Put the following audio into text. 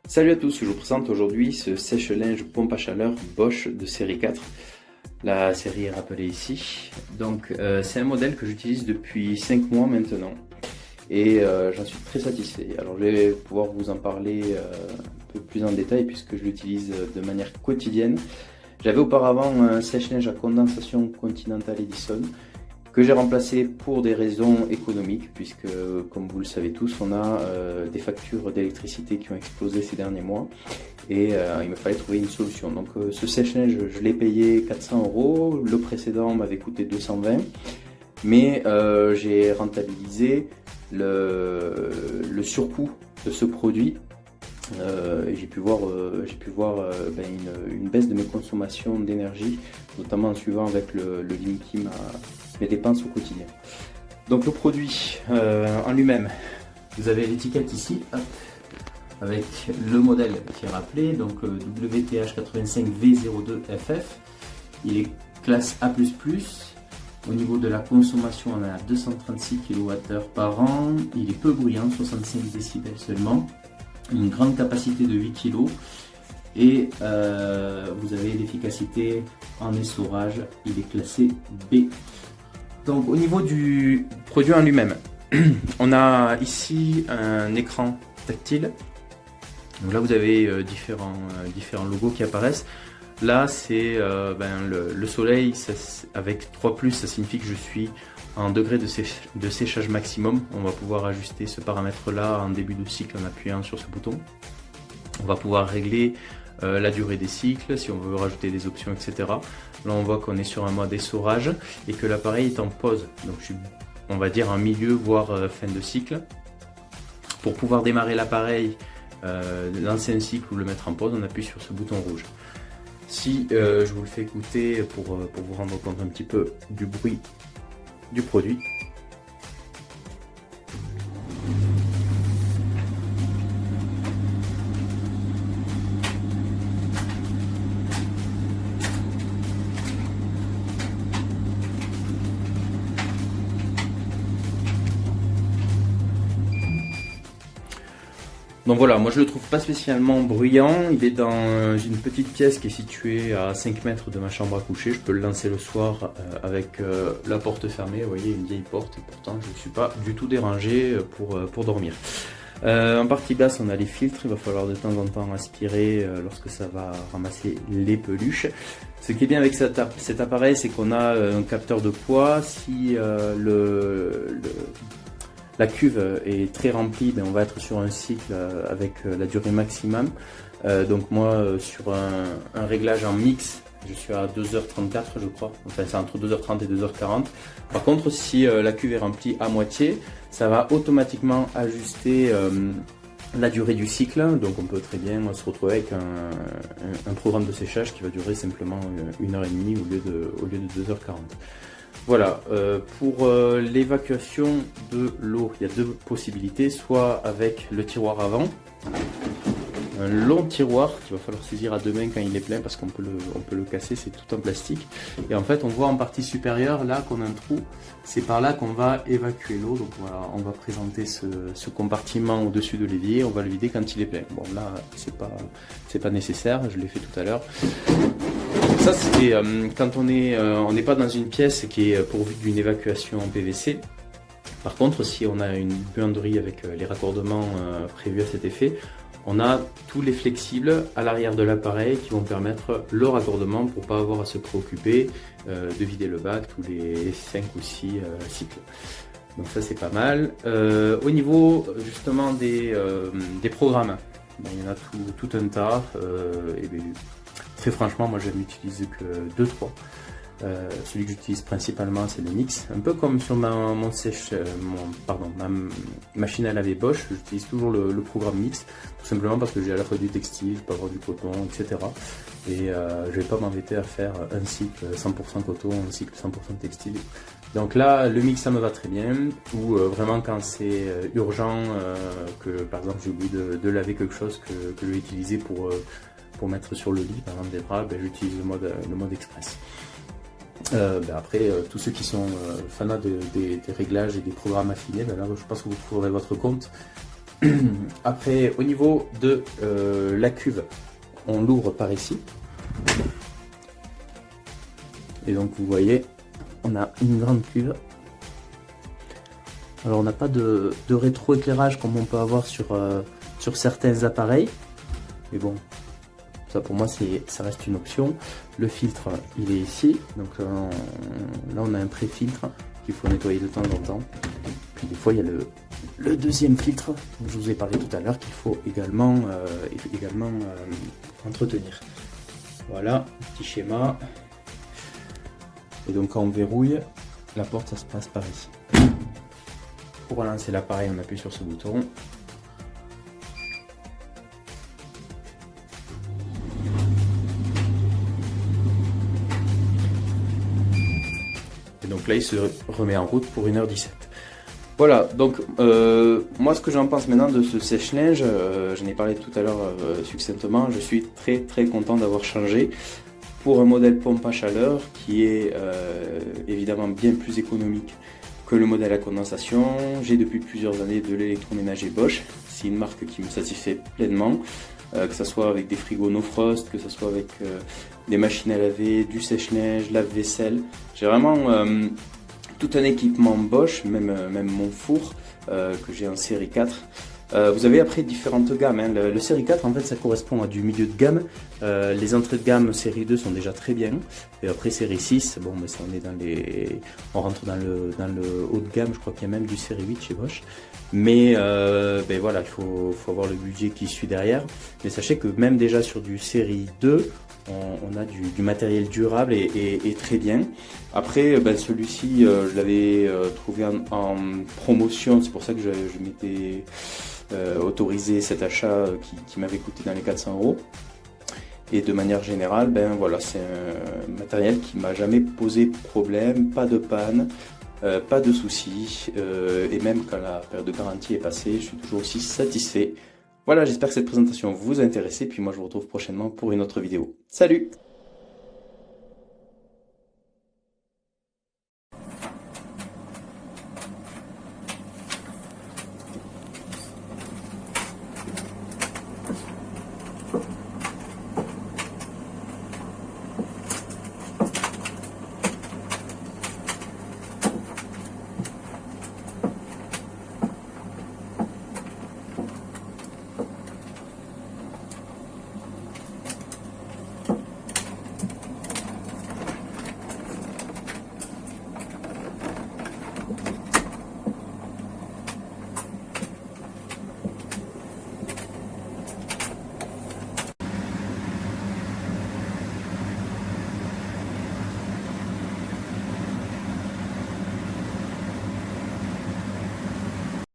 Salut à tous, je vous présente aujourd'hui ce sèche-linge pompe à chaleur Bosch de série 4. La série est rappelée ici. Donc c'est un modèle que j'utilise depuis 5 mois maintenant et j'en suis très satisfait. Alors je vais pouvoir vous en parler un peu plus en détail puisque je l'utilise de manière quotidienne. J'avais auparavant un sèche-linge à condensation Continental Edison que j'ai remplacé pour des raisons économiques, puisque comme vous le savez tous, on a des factures d'électricité qui ont explosé ces derniers mois et il me fallait trouver une solution. Donc ce sèche-linge, je l'ai payé 400 €, le précédent m'avait coûté 220, mais j'ai rentabilisé le surcoût de ce produit. J'ai pu voir une baisse de mes consommations d'énergie, notamment en suivant avec le limiting mes dépenses au quotidien. Donc le produit en lui-même, vous avez l'étiquette ici, hop, avec le modèle qui est rappelé, donc WTH85V02FF. Il est classe A++. Au niveau de la consommation, on est à 236 kWh par an. Il est peu bruyant, 65 décibels seulement. Une grande capacité de 8 kg. Et vous avez l'efficacité en essorage, il est classé B. Donc au niveau du produit en lui-même, on a ici un écran tactile. Donc là vous avez différents logos qui apparaissent. Là c'est le soleil avec 3+, ça signifie que je suis en degré de séchage maximum. On va pouvoir ajuster ce paramètre là en début de cycle en appuyant sur ce bouton. On va pouvoir régler la durée des cycles, si on veut rajouter des options, etc. Là on voit qu'on est sur un mode essorage et que l'appareil est en pause, donc on va dire en milieu voire fin de cycle. Pour pouvoir démarrer l'appareil, lancer un cycle ou le mettre en pause, on appuie sur ce bouton rouge. Si je vous le fais écouter pour vous rendre compte un petit peu du bruit du produit. Donc voilà, moi je le trouve pas spécialement bruyant, il est dans une petite pièce qui est située à 5 mètres de ma chambre à coucher, je peux le lancer le soir avec la porte fermée, vous voyez une vieille porte et pourtant je ne suis pas du tout dérangé pour dormir. En partie basse on a les filtres, il va falloir de temps en temps aspirer lorsque ça va ramasser les peluches. Ce qui est bien avec cet appareil c'est qu'on a un capteur de poids, si la cuve est très remplie, on va être sur un cycle avec la durée maximum. Donc moi, sur un réglage en mix, je suis à 2h34 je crois. Enfin c'est entre 2h30 et 2h40. Par contre, si la cuve est remplie à moitié, ça va automatiquement ajuster la durée du cycle. Donc on peut très bien se retrouver avec un programme de séchage qui va durer simplement 1h30 au lieu de 2h40. Voilà, pour l'évacuation de l'eau, il y a deux possibilités, soit avec le tiroir avant, un long tiroir qu'il va falloir saisir à deux mains quand il est plein parce qu'on peut le casser, c'est tout en plastique. Et en fait on voit en partie supérieure là qu'on a un trou, c'est par là qu'on va évacuer l'eau. Donc voilà, on va présenter ce compartiment au-dessus de l'évier, on va le vider quand il est plein. Bon là c'est pas nécessaire, je l'ai fait tout à l'heure. Ça c'est quand on n'est pas dans une pièce qui est pourvue d'une évacuation en PVC. Par contre, si on a une buanderie avec les raccordements prévus à cet effet, on a tous les flexibles à l'arrière de l'appareil qui vont permettre le raccordement pour ne pas avoir à se préoccuper de vider le bac tous les 5 ou 6 cycles. Donc ça c'est pas mal. Au niveau justement des programmes, il y en a tout un tas. Très franchement, moi je n'utilise que 2-3. Celui que j'utilise principalement c'est le mix, un peu comme sur ma machine à laver Bosch, j'utilise toujours le programme mix, tout simplement parce que j'ai à la fois du textile, je peux avoir du coton, etc. Et je vais pas m'embêter à faire un cycle 100% coton, un cycle 100% textile. Donc là, le mix ça me va très bien, ou vraiment quand c'est urgent, que par exemple j'ai oublié de laver quelque chose que je vais utiliser pour mettre sur le lit, par exemple des draps, j'utilise le mode express. Après, tous ceux qui sont fanats des réglages et des programmes affinés, là je pense que vous trouverez votre compte Après, au niveau de la cuve, on l'ouvre par ici. Et donc vous voyez, on a une grande cuve. Alors on n'a pas de rétroéclairage comme on peut avoir sur certains appareils. Mais bon, ça pour moi ça reste une option. Le filtre, il est ici. Donc là on a un pré-filtre qu'il faut nettoyer de temps en temps. Puis des fois il y a le deuxième filtre dont je vous ai parlé tout à l'heure qu'il faut également entretenir. Voilà, petit schéma. Et donc quand on verrouille, la porte ça se passe par ici. Pour relancer l'appareil, on appuie sur ce bouton. Et donc là il se remet en route pour 1h17. Voilà, donc moi ce que j'en pense maintenant de ce sèche-linge, j'en ai parlé tout à l'heure succinctement, je suis très content d'avoir changé pour un modèle pompe à chaleur qui est évidemment bien plus économique que le modèle à condensation. J'ai depuis plusieurs années de l'électroménager Bosch, c'est une marque qui me satisfait pleinement, que ce soit avec des frigos no frost, que ce soit avec des machines à laver, du sèche-linge, lave-vaisselle. J'ai vraiment tout un équipement Bosch, même mon four que j'ai en série 4. Vous avez après différentes gammes, hein. Le série 4 en fait ça correspond à du milieu de gamme. Les entrées de gamme série 2 sont déjà très bien. Et après série 6, bon mais ça on rentre dans le haut de gamme, je crois qu'il y a même du série 8 chez Bosch. Mais ben voilà, il faut avoir le budget qui suit derrière. Mais sachez que même déjà sur du série 2, on a du matériel durable et très bien. Après, ben celui-ci, je l'avais trouvé en promotion, c'est pour ça que je m'étais autorisé cet achat qui m'avait coûté dans les 400 €. Et de manière générale, ben voilà, c'est un matériel qui m'a jamais posé problème, pas de panne, pas de soucis, et même quand la période de garantie est passée, je suis toujours aussi satisfait. Voilà, j'espère que cette présentation vous a intéressé, puis moi je vous retrouve prochainement pour une autre vidéo. Salut!